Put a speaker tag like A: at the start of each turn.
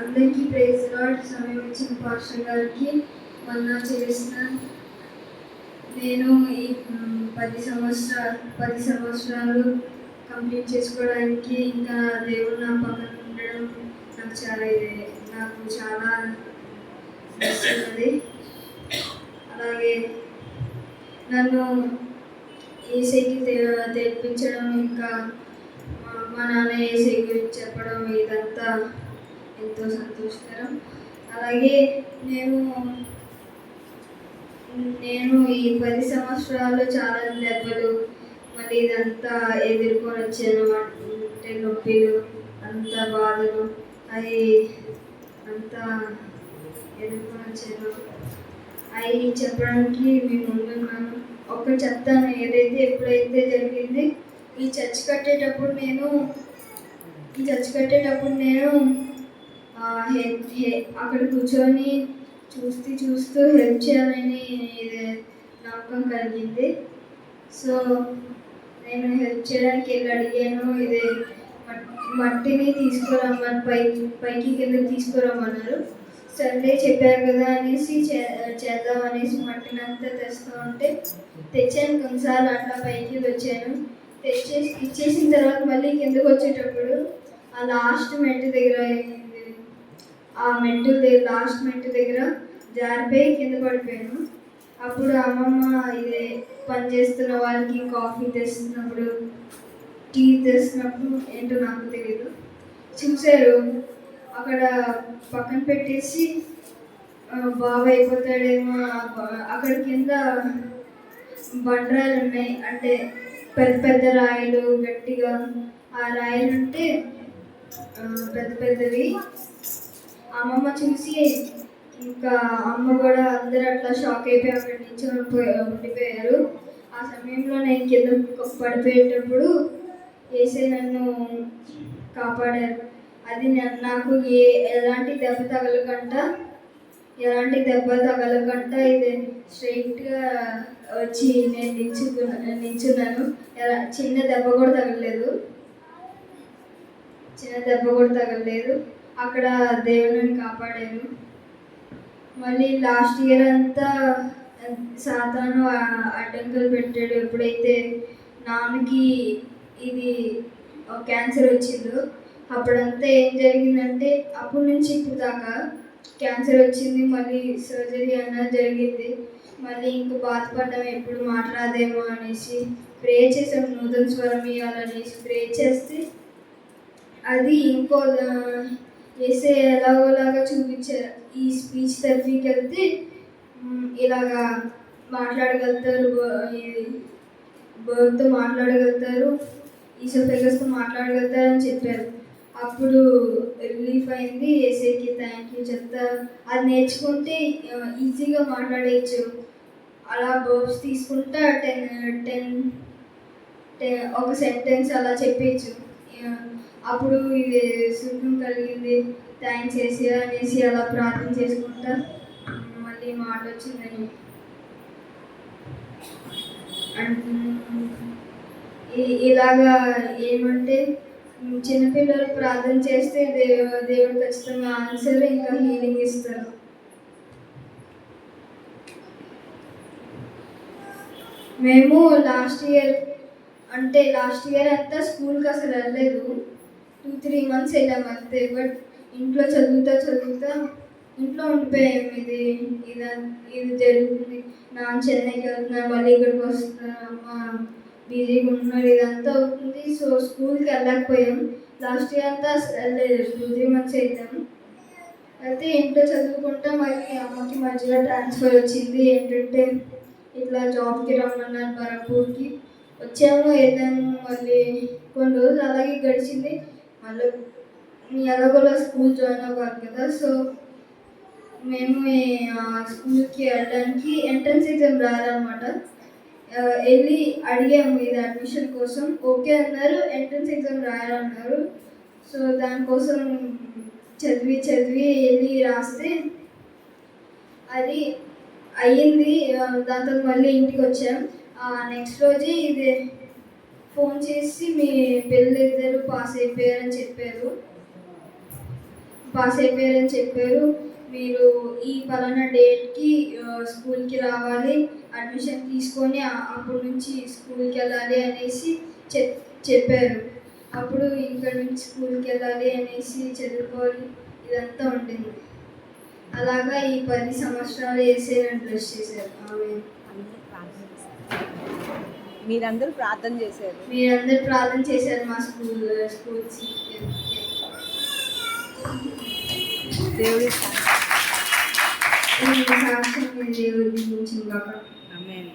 A: అందరికీ praise lord. సమయం ఇచ్చిన పాస్టర్ గారికి వందనాలు చెల్లిస్తున్నాను. నేను ఈ 10 సంవత్సరాలు కంప్లీట్ చేసుకోవడానికి ఇంకా దేవుడు నా పక్కన ఉండడం నాకు చాలా నచ్చుతుంది. అలాగే నన్ను ఏసైకి తెప్పించడం, ఇంకా మా నాన్న ఏసై గురించి చెప్పడం ఇదంతా ఎంతో సంతోషకరం. అలాగే నేను ఈ 10 సంవత్సరాలు చాలా దెబ్బలు, మళ్ళీ ఇదంతా ఎదుర్కొని వచ్చాను. అంటే నొప్పిలు, అంత బాధలు, అవి అంతా ఎదుర్కొని వచ్చాను. అవి చెప్పడానికి మేము ముందున్నాను. చెప్తాను. ఎప్పుడైతే జరిగింది ఈ చర్చ్ కట్టేటప్పుడు నేను అక్కడ కూర్చొని చూస్తూ హెల్ప్ చేయాలని నమ్మకం కలిగింది. సో నేను హెల్ప్ చేయడానికి వెళ్ళి అడిగాను. మట్టిని తీసుకురమ్మని పైకి కిందకి తీసుకురమ్మన్నారు. సండే చెప్పారు కదా అనేసి చేద్దాం అనేసి మట్టిని అంతా తెస్తూ ఉంటే తెచ్చాను. కొన్నిసార్లు అట్లా పైకి వచ్చాను. ఇచ్చేసిన తర్వాత మళ్ళీ కిందకు వచ్చేటప్పుడు ఆ లాస్ట్ మెట్టు దగ్గర జారిపోయి కింద పడిపోయాను. అప్పుడు అమ్మమ్మ పని చేస్తున్న వాళ్ళకి కాఫీ తెస్తున్నప్పుడు, టీ తెస్తున్నప్పుడు ఏంటో నాకు తెలియదు, చూశారు. అక్కడ పక్కన పెట్టేసి బాగా అయిపోతాడేమో, అక్కడ కింద బండరాయలు ఉన్నాయి. అంటే పెద్ద రాయలు, గట్టిగా ఆ రాయలు ఉంటే పెద్దవి. అమ్మమ్మ చూసి ఇంకా అమ్మ కూడా అందరూ అట్లా షాక్ అయిపోయి అక్కడి నుంచి ఉండిపోయారు. ఆ సమయంలో నేను కింద పడిపోయేటప్పుడు ఏసై నన్ను కాపాడారు. అది నాకు ఎలాంటి దెబ్బ తగలకుండా ఇది స్ట్రైట్గా వచ్చి నేను నిల్చున్నాను. చిన్న దెబ్బ కూడా తగలలేదు. అక్కడ దేవుని కాపాడారు. మళ్ళీ లాస్ట్ ఇయర్ అంతా సాతాను అడ్డంకులు పెట్టాడు. ఎప్పుడైతే నాన్నకి ఇది క్యాన్సర్ వచ్చిందో అప్పుడంతా ఏం జరిగిందంటే, అప్పటి నుంచి ఇప్పుడు దాకా క్యాన్సర్ వచ్చింది. మళ్ళీ సర్జరీ అన్నది జరిగింది. మళ్ళీ ఇంకో బాధపడ్డాం, ఎప్పుడు మాట్లాడేమో అనేసి ప్రే చేసాం. నూతన స్వరం ఇవ్వాలనేసి ప్రే చేస్తే అది ఇంకో వేసే ఎలాగోలాగా చూపించారు. ఈ స్పీచ్ థెరపీకి వెళ్తే ఇలాగా మాట్లాడగలుగుతారు, బర్డ్తో మాట్లాడగలుగుతారు, ఈసోఫేగస్తో మాట్లాడగలుగుతారు అని చెప్పారు. అప్పుడు రిలీఫ్ అయింది. ఏసైకి థ్యాంక్ యూ చెప్తా. అది నేర్చుకుంటే ఈజీగా మాట్లాడేయచ్చు. అలా బర్డ్స్ తీసుకుంటా 10 ఒక సెంటెన్స్ అలా చెప్పేయచ్చు. అప్పుడు ఇది సుఖం కలిగింది. థ్యాంక్స్ ఏసయ్యా అనేసి అలా ప్రార్థన చేసుకుంటా మళ్ళీ మాట వచ్చిందని. ఇలాగా ఏమంటే, చిన్నపిల్లలు ప్రార్థన చేస్తే దేవుడు ఖచ్చితంగా ఆన్సర్, ఇంకా హీలింగ్ ఇస్తారు. మేము లాస్ట్ ఇయర్ అంతా స్కూల్కి అసలు వెళ్ళలేదు. 2-3 months వెళ్ళాము అంతే. బట్ ఇంట్లో చదువుతా ఇంట్లో ఉండిపోయాము. ఇది జరుగుతుంది, నాన్న చెన్నైకి వెళ్తున్నాను, మళ్ళీ ఇక్కడికి వస్తున్నాను, అమ్మ బిజీగా ఉన్నారు, ఇదంతా అవుతుంది. సో స్కూల్కి వెళ్ళకపోయాం. లాస్ట్ ఇయర్ అంతా వెళ్ళలేదు. 2-3 months వెళ్ళాము. అయితే ఇంట్లో చదువుకుంటా మళ్ళీ అమ్మకి మధ్యలో ట్రాన్స్ఫర్ వచ్చింది. ఏంటంటే ఇట్లా జాబ్కి రమ్మన్నారు బరంపూర్కి. వచ్చాము, వెళ్ళాము. మళ్ళీ కొన్ని రోజులు అలాగే గడిచింది. మళ్ళీ ఎలాగోలా స్కూల్ జాయిన్ అవ్వాలి కదా. సో మేము స్కూల్కి వెళ్ళడానికి ఎంట్రన్స్ ఎగ్జామ్ రాయాలన్నమాట. వెళ్ళి అడిగాము ఇది అడ్మిషన్ కోసం. ఓకే అన్నారు, ఎంట్రన్స్ ఎగ్జామ్ రాయాలన్నారు. సో దానికోసం చదివి వెళ్ళి రాస్తే అది అయ్యింది. దాంతో మళ్ళీ ఇంటికి వచ్చాం. నెక్స్ట్ రోజే ఇది ఫోన్ చేసి మీ పిల్లలిద్దరూ పాస్ అయిపోయారని చెప్పారు. పాస్ అయిపోయారని చెప్పారు. మీరు ఈ పలానా డేట్కి స్కూల్కి రావాలి, అడ్మిషన్ తీసుకొని అప్పటి నుంచి స్కూల్కి వెళ్ళాలి అనేసి చెప్పారు. అప్పుడు ఇక్కడ నుంచి స్కూల్కి వెళ్ళాలి అనేసి చదువుకోవాలి ఇదంతా ఉంటుంది. అలాగా ఈ 10 సంవత్సరాలు వేసే నన్ను బ్లెస్ చేశారు.
B: మీరందరూ ప్రార్థన చేశారు.
A: మీరందరూ ప్రార్థన చేశారు మా స్కూల్స్.
B: దేవుడి
A: సాక్ష్యం దేవుడి గురించి.
B: ఆమేన్.